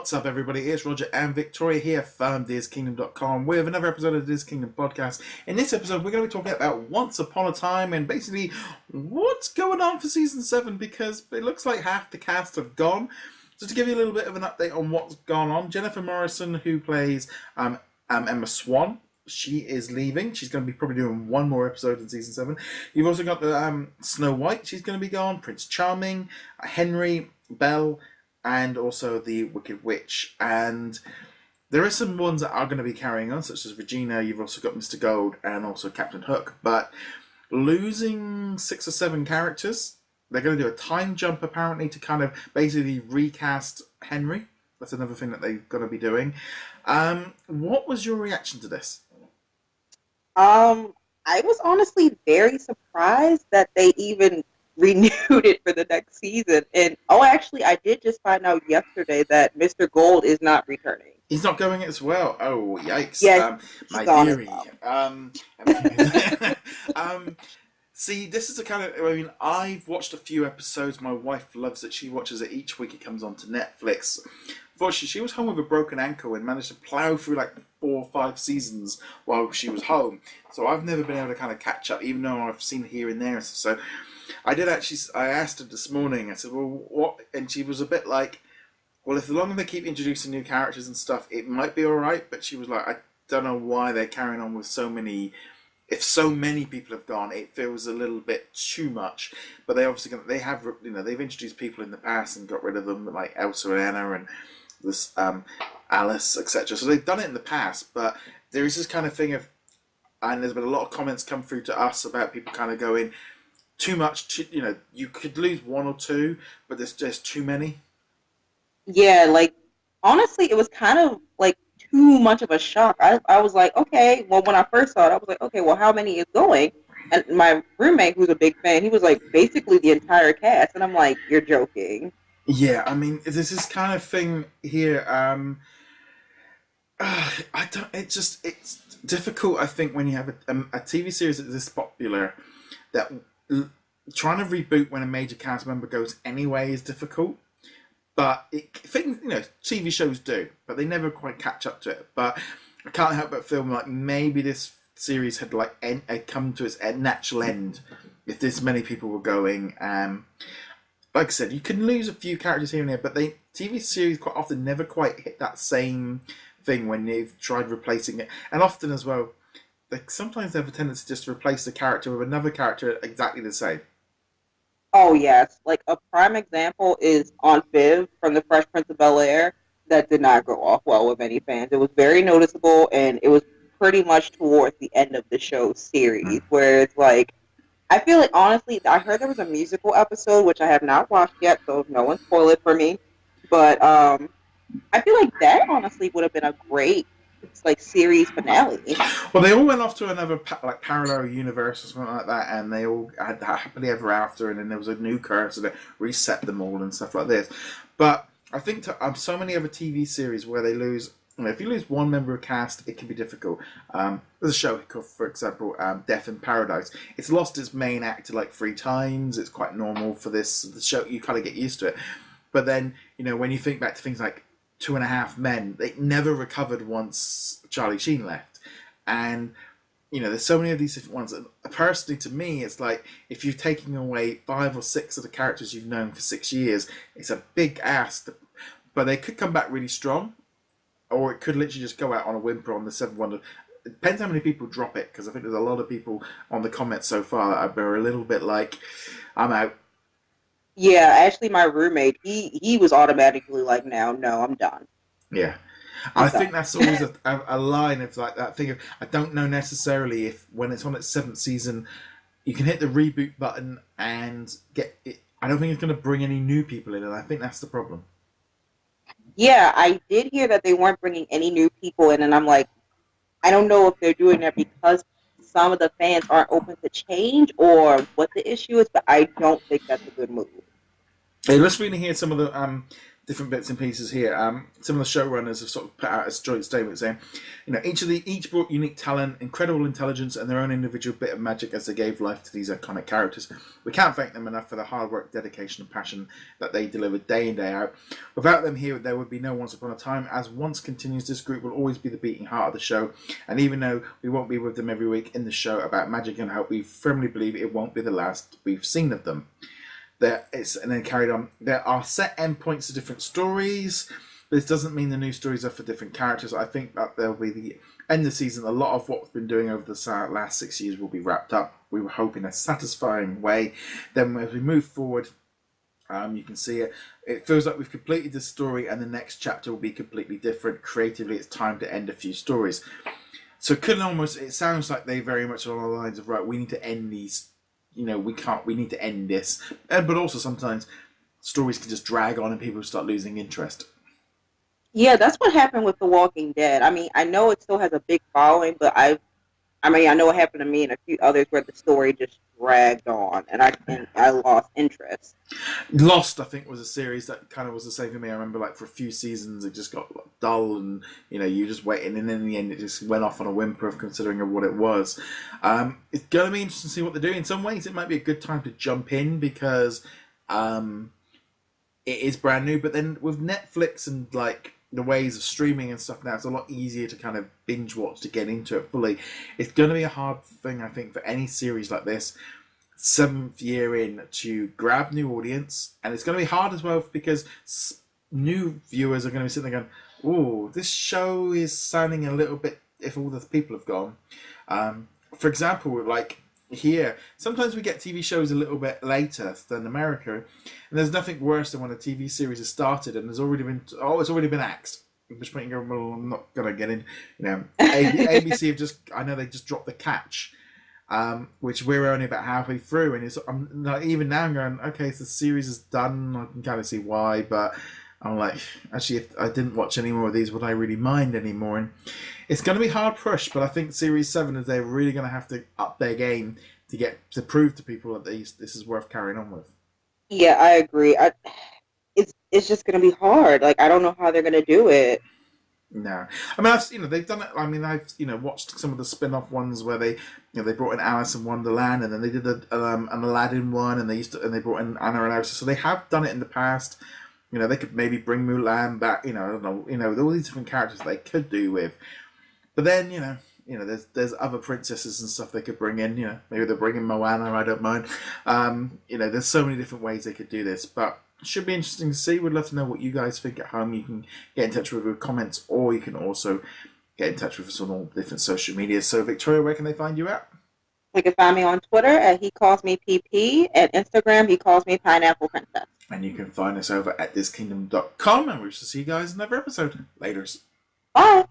What's up, everybody? It's Roger and Victoria here from DisKingdom.com with another episode of the DisKingdom podcast. In this episode, we're going to be talking about Once Upon a Time and basically what's going on for Season 7, because it looks like half the cast have gone. So to give you a little bit of an update on what's gone on, Jennifer Morrison, who plays Emma Swan, she is leaving. She's going to be probably doing one more episode in Season 7. You've also got the Snow White, she's going to be gone, Prince Charming, Henry, Belle, and also the Wicked Witch. And there are some ones that are going to be carrying on, such as Regina. You've also got Mr. Gold and also Captain Hook. But losing 6 or 7 characters, they're going to do a time jump apparently to kind of basically recast Henry. That's another thing that they're going to be doing. What was your reaction to this? I was honestly very surprised that they even renewed it for the next season. And actually, I did just find out yesterday that Mr. Gold is not returning. He's not going as well. Oh, yikes! Yes, my theory. See, this is the kind of. I mean, I've watched a few episodes. My wife loves it. She watches it each week. It comes onto Netflix. Unfortunately, she was home with a broken ankle and managed to plough through like 4 or 5 seasons while she was home. So I've never been able to kind of catch up, even though I've seen here and there. So I asked her this morning, I said, well, what? And she was a bit like, well, if the longer they keep introducing new characters and stuff, it might be alright. But she was like, I don't know why they're carrying on with so many. If so many people have gone, it feels a little bit too much. But they obviously, they've introduced people in the past and got rid of them, like Elsa and Anna and this Alice, etc. So they've done it in the past, but there is this kind of thing of, and there's been a lot of comments come through to us about people kind of going too much. You could lose 1 or 2, but there's just too many. Yeah, like honestly, it was kind of like too much of a shock. I was like, okay, well, when I first saw it, I was like, okay, well, how many is going? And my roommate, who's a big fan, he was like, basically the entire cast, and I'm like, you're joking. Yeah, I mean, there's this kind of thing here. I don't. It's difficult. I think when you have a TV series that's this popular, that trying to reboot when a major cast member goes anyway is difficult. But TV shows do, but they never quite catch up to it. But I can't help but feel like maybe this series had come to its natural end if this many people were going. Like I said, you can lose a few characters here and there, but TV series quite often never quite hit that same thing when they've tried replacing it. And often as well, sometimes they have a tendency just to replace the character with another character exactly the same. Oh, yes. Like, a prime example is Aunt Viv from The Fresh Prince of Bel-Air. That did not go off well with any fans. It was very noticeable, and it was pretty much towards the end of the show's series, where it's like, I feel like, honestly, I heard there was a musical episode, which I have not watched yet, so no one spoil it for me. But I feel like that, honestly, would have been a great series finale. Well, they all went off to another parallel universe or something like that, and they all had happily ever after, and then there was a new curse, and it reset them all and stuff like this. But I think so many other TV series where they lose. If you lose one member of cast, it can be difficult. There's a show, for example, Death in Paradise. It's lost its main actor 3 times. It's quite normal for the show. You kind of get used to it. But then, when you think back to things like 2.5 Men, they never recovered once Charlie Sheen left. And, there's so many of these different ones. And personally, to me, it's like, if you're taking away 5 or 6 of the characters you've known for 6 years, it's a big ask. But they could come back really strong. Or it could literally just go out on a whimper on the 7th one. It depends how many people drop it, because I think there's a lot of people on the comments so far that are a little bit like, I'm out. Yeah, actually, my roommate, he was automatically like, no, I'm done. Yeah. I think that's always a line of that thing of, I don't know necessarily if when it's on its 7th season, you can hit the reboot button and get it. I don't think it's going to bring any new people in, and I think that's the problem. Yeah, I did hear that they weren't bringing any new people in, and I'm like, I don't know if they're doing that because some of the fans aren't open to change or what the issue is, but I don't think that's a good move. Hey, let's really hear some of the different bits and pieces here. Some of the showrunners have sort of put out a joint statement saying, each brought unique talent, incredible intelligence, and their own individual bit of magic as they gave life to these iconic characters. We can't thank them enough for the hard work, dedication, and passion that they delivered day in, day out. Without them here, there would be no Once Upon a Time. As Once continues, this group will always be the beating heart of the show. And even though we won't be with them every week in the show about magic and hope, we firmly believe it won't be the last we've seen of them. And then carried on. There are set endpoints to different stories, but this doesn't mean the new stories are for different characters. I think that there'll be the end of the season. A lot of what we've been doing over the last 6 years will be wrapped up. We were hoping in a satisfying way. Then as we move forward, you can see it. It feels like we've completed the story, and the next chapter will be completely different. Creatively, it's time to end a few stories. So it sounds like they very much along the lines of, right, we need to end these. We need to end this. But also sometimes stories can just drag on and people start losing interest. Yeah, that's what happened with The Walking Dead. I mean, I know it still has a big following, but I know it happened to me and a few others where the story just dragged on, and I lost interest. Lost, I think, was a series that kind of was the same for me. I remember, like, for a few seasons, it just got dull, and you just waiting, and in the end, it just went off on a whimper of considering of what it was. It's gonna be interesting to see what they do. In some ways, it might be a good time to jump in because it is brand new. But then with Netflix and like the ways of streaming and stuff now, it's a lot easier to kind of binge watch to get into it fully. It's going to be a hard thing, I think, for any series like this, 7th year in, to grab new audience, and it's going to be hard as well because new viewers are going to be sitting there going, "Oh, this show is sounding a little bit." If all the people have gone, for example, like here, sometimes we get TV shows a little bit later than America, and there's nothing worse than when a TV series has started and it's already been axed. Which point you go, well, I'm not gonna get in. ABC have I know they just dropped The Catch, which we're only about halfway through, and I'm not even now going, okay, so the series is done. I can kind of see why, but I'm like, actually, if I didn't watch any more of these, would I really mind anymore? And it's going to be hard push, but I think Series 7 is they're really going to have to up their game to prove to people that this is worth carrying on with. Yeah, I agree. It's just going to be hard. Like, I don't know how they're going to do it. No, I mean, they've done it. I mean, I've watched some of the spin-off ones where they brought in Alice in Wonderland, and then they did an Aladdin one, and they brought in Anna and Elsa. So they have done it in the past. They could maybe bring Mulan back. I don't know. All these different characters they could do with. But then there's other princesses and stuff they could bring in. Maybe they're bringing Moana. I don't mind. There's so many different ways they could do this, but it should be interesting to see. We'd love to know what you guys think at home. You can get in touch with comments, or you can also get in touch with us on all different social media. So, Victoria, where can they find you at? You can find me on Twitter at He Calls Me PP, and Instagram He Calls Me Pineapple Princess. And you can find us over at DisKingdom.com, and we shall see you guys in another episode. Laters. Bye.